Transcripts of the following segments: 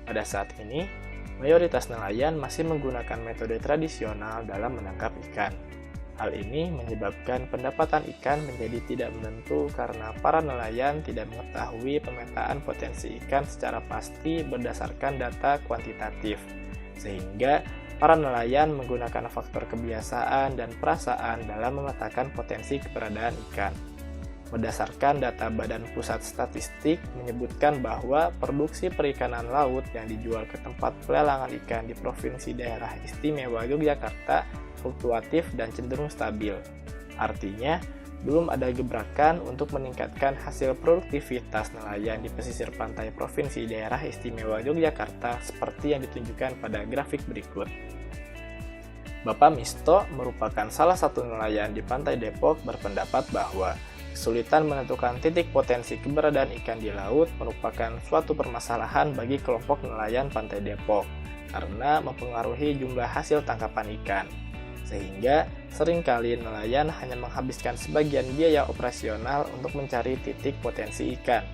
Pada saat ini, mayoritas nelayan masih menggunakan metode tradisional dalam menangkap ikan. Hal ini menyebabkan pendapatan ikan menjadi tidak menentu karena para nelayan tidak mengetahui pemetaan potensi ikan secara pasti berdasarkan data kuantitatif, sehingga para nelayan menggunakan faktor kebiasaan dan perasaan dalam memetakan potensi keberadaan ikan. Berdasarkan data Badan Pusat Statistik menyebutkan bahwa produksi perikanan laut yang dijual ke tempat pelelangan ikan di Provinsi Daerah Istimewa Yogyakarta fluktuatif dan cenderung stabil. Artinya, belum ada gebrakan untuk meningkatkan hasil produktivitas nelayan di pesisir pantai Provinsi Daerah Istimewa Yogyakarta seperti yang ditunjukkan pada grafik berikut. Bapak Misto merupakan salah satu nelayan di Pantai Depok berpendapat bahwa kesulitan menentukan titik potensi keberadaan ikan di laut merupakan suatu permasalahan bagi kelompok nelayan Pantai Depok karena mempengaruhi jumlah hasil tangkapan ikan. Sehingga seringkali nelayan hanya menghabiskan sebagian biaya operasional untuk mencari titik potensi ikan.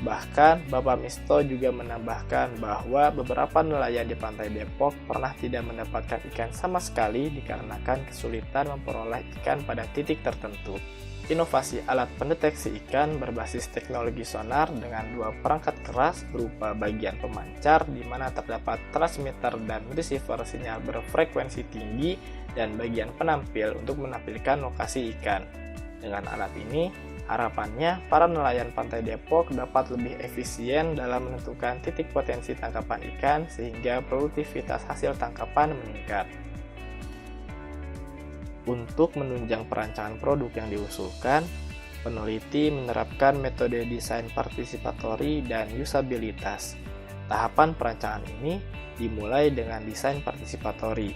Bahkan, Bapak Misto juga menambahkan bahwa beberapa nelayan di Pantai Depok pernah tidak mendapatkan ikan sama sekali dikarenakan kesulitan memperoleh ikan pada titik tertentu. Inovasi alat pendeteksi ikan berbasis teknologi sonar dengan dua perangkat keras berupa bagian pemancar di mana terdapat transmitter dan receiver sinyal berfrekuensi tinggi dan bagian penampil untuk menampilkan lokasi ikan. Dengan alat ini, harapannya para nelayan Pantai Depok dapat lebih efisien dalam menentukan titik potensi tangkapan ikan sehingga produktivitas hasil tangkapan meningkat. Untuk menunjang perancangan produk yang diusulkan, peneliti menerapkan metode desain partisipatori dan usabilitas. Tahapan perancangan ini dimulai dengan desain partisipatori.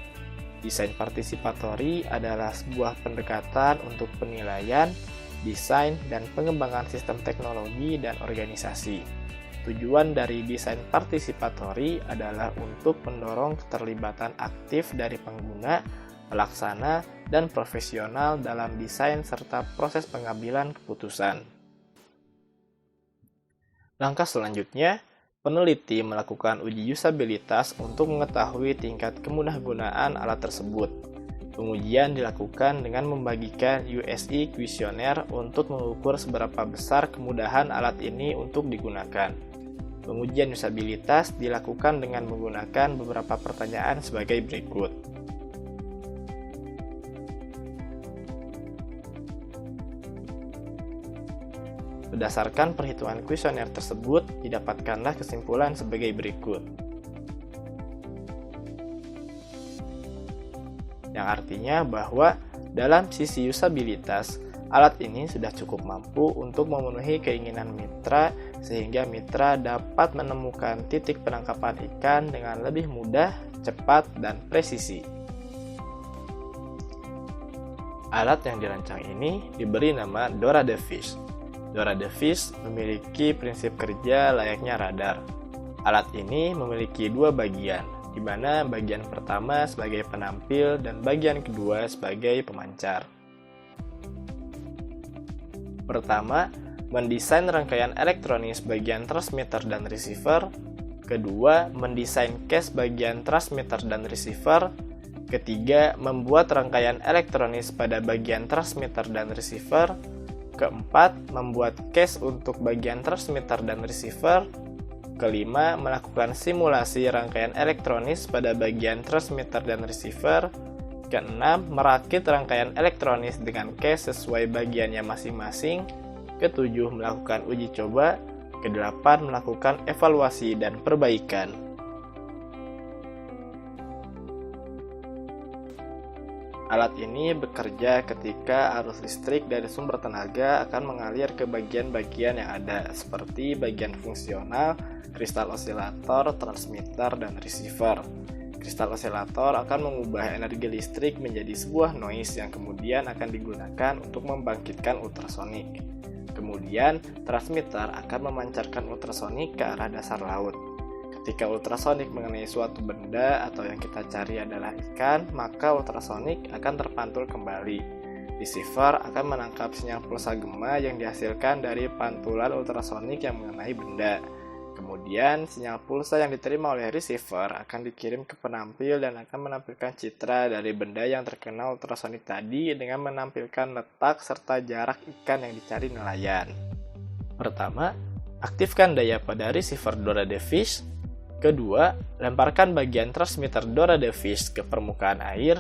Desain partisipatori adalah sebuah pendekatan untuk penilaian, desain, dan pengembangan sistem teknologi dan organisasi. Tujuan dari desain partisipatori adalah untuk mendorong keterlibatan aktif dari pengguna, pelaksana, dan profesional dalam desain serta proses pengambilan keputusan. Langkah selanjutnya, peneliti melakukan uji usabilitas untuk mengetahui tingkat kemudahan alat tersebut. Pengujian dilakukan dengan membagikan USI kuesioner untuk mengukur seberapa besar kemudahan alat ini untuk digunakan. Pengujian usabilitas dilakukan dengan menggunakan beberapa pertanyaan sebagai berikut. Berdasarkan perhitungan kuesioner tersebut, didapatkanlah kesimpulan sebagai berikut. Yang artinya bahwa dalam sisi usabilitas, alat ini sudah cukup mampu untuk memenuhi keinginan mitra sehingga mitra dapat menemukan titik penangkapan ikan dengan lebih mudah, cepat, dan presisi. Alat yang dirancang ini diberi nama DoraDeFish. DoraDeFish memiliki prinsip kerja layaknya radar. Alat ini memiliki dua bagian, di mana bagian pertama sebagai penampil dan bagian kedua sebagai pemancar. Pertama, mendesain rangkaian elektronis bagian transmitter dan receiver. Kedua, mendesain case bagian transmitter dan receiver. Ketiga, membuat rangkaian elektronis pada bagian transmitter dan receiver. Keempat, membuat case untuk bagian transmitter dan receiver. Kelima, melakukan simulasi rangkaian elektronis pada bagian transmitter dan receiver. Keenam, merakit rangkaian elektronis dengan case sesuai bagiannya masing-masing. Ketujuh, melakukan uji coba. Kedelapan, melakukan evaluasi dan perbaikan. Alat ini bekerja ketika arus listrik dari sumber tenaga akan mengalir ke bagian-bagian yang ada, seperti bagian fungsional, kristal osilator, transmitter, dan receiver. Kristal osilator akan mengubah energi listrik menjadi sebuah noise yang kemudian akan digunakan untuk membangkitkan ultrasonik. Kemudian, transmitter akan memancarkan ultrasonik ke arah dasar laut. Ketika ultrasonik mengenai suatu benda atau yang kita cari adalah ikan, maka ultrasonik akan terpantul kembali. Receiver akan menangkap sinyal pulsa gema yang dihasilkan dari pantulan ultrasonik yang mengenai benda. Kemudian kemudian sinyal pulsa yang diterima oleh receiver akan dikirim ke penampil dan akan menampilkan citra dari benda yang terkena ultrasonik tadi dengan menampilkan letak serta jarak ikan yang dicari nelayan. Pertama, aktifkan daya pada receiver Dorade Fish. Kedua, lemparkan bagian transmitter Dorade Fish ke permukaan air.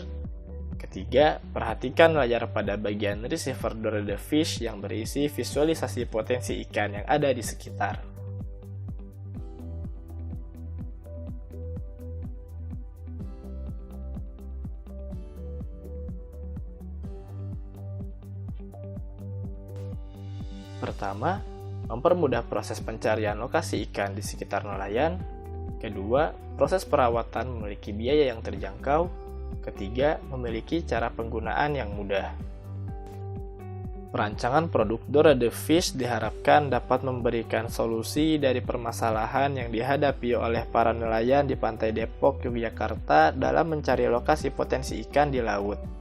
Ketiga, perhatikan layar pada bagian receiver Dorade Fish yang berisi visualisasi potensi ikan yang ada di sekitar. Pertama, mempermudah proses pencarian lokasi ikan di sekitar nelayan. Kedua, proses perawatan memiliki biaya yang terjangkau. Ketiga, memiliki cara penggunaan yang mudah. Perancangan produk Dorade Fish diharapkan dapat memberikan solusi dari permasalahan yang dihadapi oleh para nelayan di Pantai Depok, Yogyakarta dalam mencari lokasi potensi ikan di laut.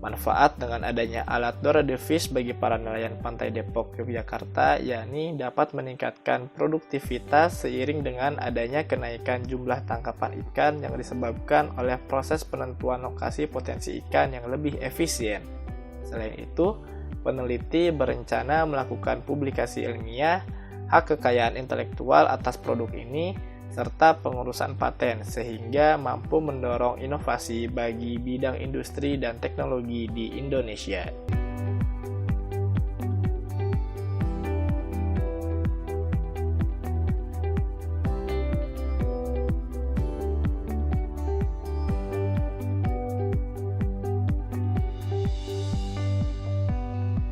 Manfaat dengan adanya alat Dorade Fish bagi para nelayan Pantai Depok, Yogyakarta yakni dapat meningkatkan produktivitas seiring dengan adanya kenaikan jumlah tangkapan ikan yang disebabkan oleh proses penentuan lokasi potensi ikan yang lebih efisien. Selain itu, peneliti berencana melakukan publikasi ilmiah, hak kekayaan intelektual atas produk ini, serta pengurusan paten sehingga mampu mendorong inovasi bagi bidang industri dan teknologi di Indonesia.